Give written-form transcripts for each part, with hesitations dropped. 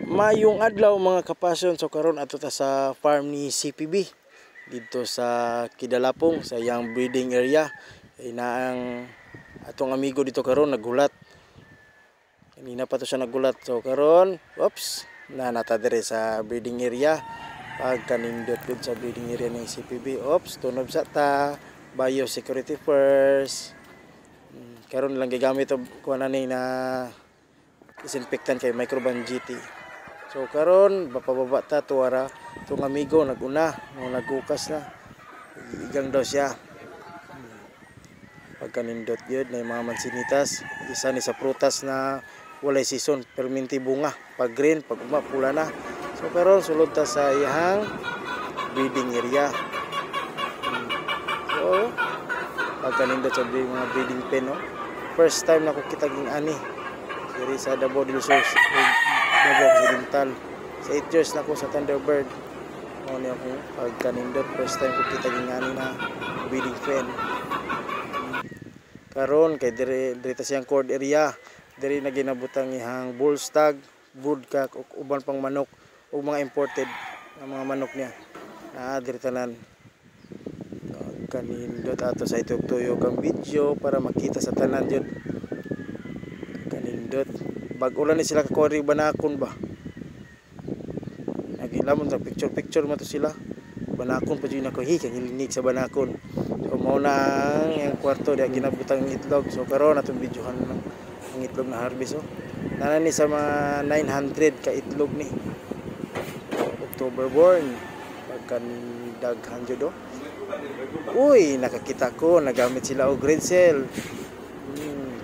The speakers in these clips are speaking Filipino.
Mayong adlaw mga kapasyon, so karon ato ta sa farm ni CPB dito sa Kidalapong sa yang breeding area. Inaang atong amigo dito karon nagulat. Kanina pa to siya nagulat. So karon, oops, nata dire sa breeding area. Pag kanindot gud sa breeding area ni CPB. Oops, tunob sa ta. Biosecurity first. Karon lang gigamit og kuan ani na disinfectant kay Microban GT. So karon mapababa ta tuwara tong amigo naguna no nagukas na igang daw siya. Pagkanindot yun na mga mansinitas, isa ni sa prutas na walay season, perminti bunga, pag green, pag uma pula na. So karon sulod ta sa iyang breeding area. So pagkanindot sa mga breeding pen, no? First time na ko kita ging ani diri sa Davao del Sur, Davao Occidental. Sa 8 years na ko sa Thunderbird. Ano niya ko pagkanindot, first time ko kita ging ani na breeding pen. Karon kay dire ta siyang cord area, diri na ginabutang ihang bull stag, broodcock ug uban pang manok ug mga imported na mga manok niya. Diri tanan. Kanindot ato sa itug-tuyog ang video para makita sa tanan jud. Kanindot bag-ulan ni sila kakori banakon ba. Nagilamon sa picture mo to sila. Banakon pa jud nako kay linig sa banakon. So mao na ang kwarto dia ginabutang itlog. So karon atong videohan ng ang itlog na harvest. Oh. Nana ni sa mga 900 ka itlog ni. October born. Pagkan daghan jud. Uy, nakakita ko nagamit sila og grade cell.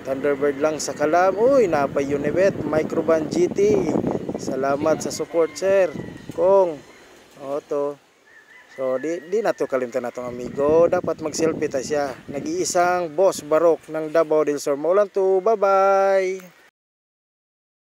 Thunderbird lang sa kalam. Uy, napa Unibet Microban GT. Salamat sa support, sir. Kong. Oto. So di na to kalimtan natong amigo. Dapat mag-selfie ta siya. Nag-iisang boss barok ng Davao del Sur. Maulan to. Bye-bye.